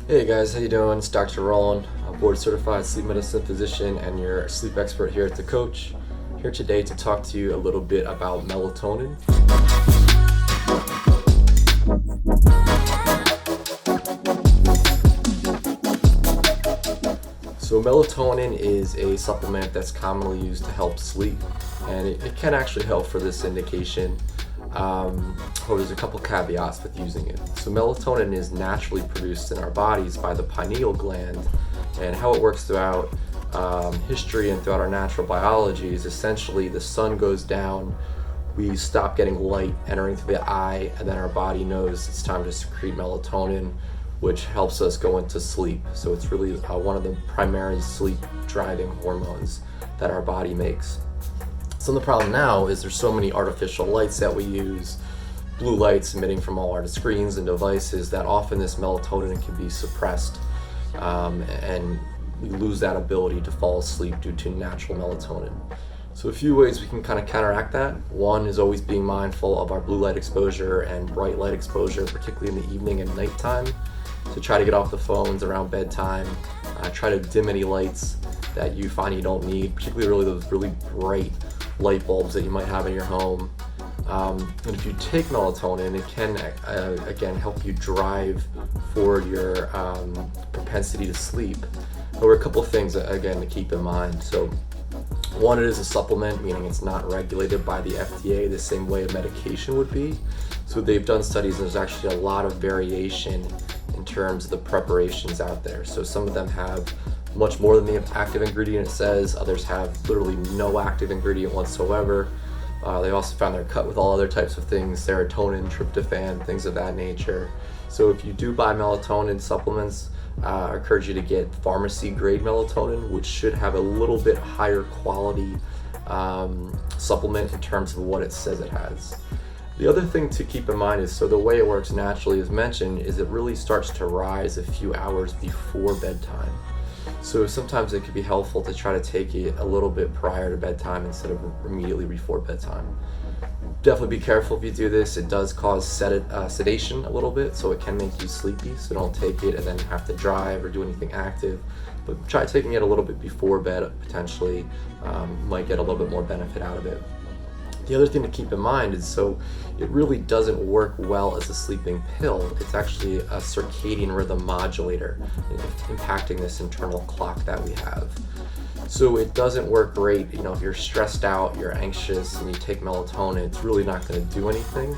Hey guys, how you doing? It's Dr. Roland, a board certified sleep medicine physician and your sleep expert here at The Coach. Here today to talk to you a little bit about melatonin. So melatonin is a supplement that's commonly used to help sleep, and it can actually help for this indication. There's a couple caveats with using it. So melatonin is naturally produced in our bodies by the pineal gland, and how it works throughout history and throughout our natural biology is essentially the sun goes down, we stop getting light entering through the eye, and then our body knows it's time to secrete melatonin, which helps us go into sleep. So it's really one of the primary sleep driving hormones that our body makes. So the problem now is there's so many artificial lights that we use, blue lights emitting from all our screens and devices, that often this melatonin can be suppressed, and we lose that ability to fall asleep due to natural melatonin. So a few ways we can kind of counteract that. One is always being mindful of our blue light exposure and bright light exposure, particularly in the evening and nighttime. So try to get off the phones around bedtime. Try to dim any lights that you find you don't need, particularly those really bright light bulbs that you might have in your home. And if you take melatonin, it can again help you drive forward your propensity to sleep. There were a couple of things again to keep in mind. So one, it is a supplement, meaning it's not regulated by the FDA the same way a medication would be. So they've done studies, and there's actually a lot of variation in terms of the preparations out there. So some of them have much more than the active ingredient it says, others have literally no active ingredient whatsoever. They also found they're cut with all other types of things, serotonin, tryptophan, things of that nature. So if you do buy melatonin supplements, I encourage you to get pharmacy grade melatonin, which should have a little bit higher quality supplement in terms of what it says it has. The other thing to keep in mind is, so the way it works naturally, as mentioned, is it really starts to rise a few hours before bedtime. So sometimes it could be helpful to try to take it a little bit prior to bedtime instead of immediately before bedtime. Definitely be careful if you do this. It does cause sedation a little bit, so it can make you sleepy. So don't take it and then have to drive or do anything active. But try taking it a little bit before bed, potentially. Might get a little bit more benefit out of it. The other thing to keep in mind is, so it really doesn't work well as a sleeping pill. It's actually a circadian rhythm modulator, impacting this internal clock that we have. So it doesn't work great, if you're stressed out, you're anxious, and you take melatonin, it's really not going to do anything.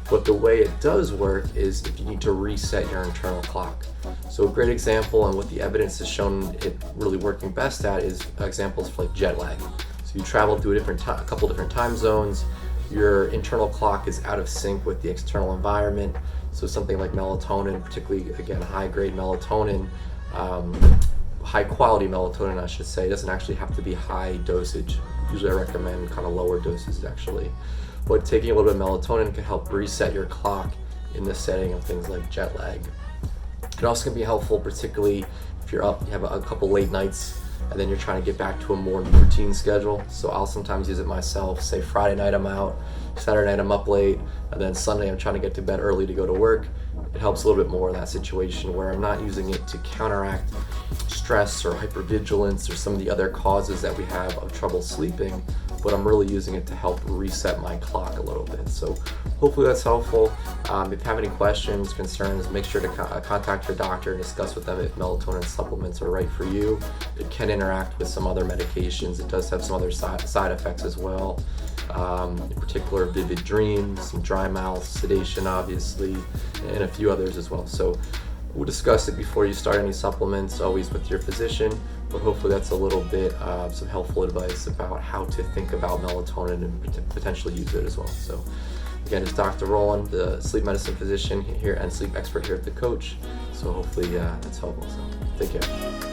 But the way it does work is if you need to reset your internal clock. So a great example, and what the evidence has shown it really working best at, is examples for like jet lag. So you travel through a couple different time zones, your internal clock is out of sync with the external environment. So something like melatonin, particularly again high grade melatonin, high quality melatonin I should say, doesn't actually have to be high dosage. Usually I recommend kind of lower doses actually. But taking a little bit of melatonin can help reset your clock in the setting of things like jet lag. It also can be helpful, particularly if you're up, you have a couple late nights, and then you're trying to get back to a more routine schedule. So I'll sometimes use it myself. Say Friday night I'm out, Saturday night I'm up late, and then Sunday I'm trying to get to bed early to go to work. It helps a little bit more in that situation where I'm not using it to counteract stress or hypervigilance or some of the other causes that we have of trouble sleeping, but I'm really using it to help reset my clock a little bit. So hopefully that's helpful. If you have any questions, concerns, make sure to contact your doctor and discuss with them if melatonin supplements are right for you. It can interact with some other medications. It does have some other side effects as well. In particular, vivid dreams, some dry mouth, sedation obviously, and a few others as well. So we'll discuss it before you start any supplements, always with your physician, but hopefully that's a little bit some helpful advice about how to think about melatonin and potentially use it as well. So again, it's Dr. Roland, the sleep medicine physician here and sleep expert here at The Coach. So hopefully that's helpful. So take care.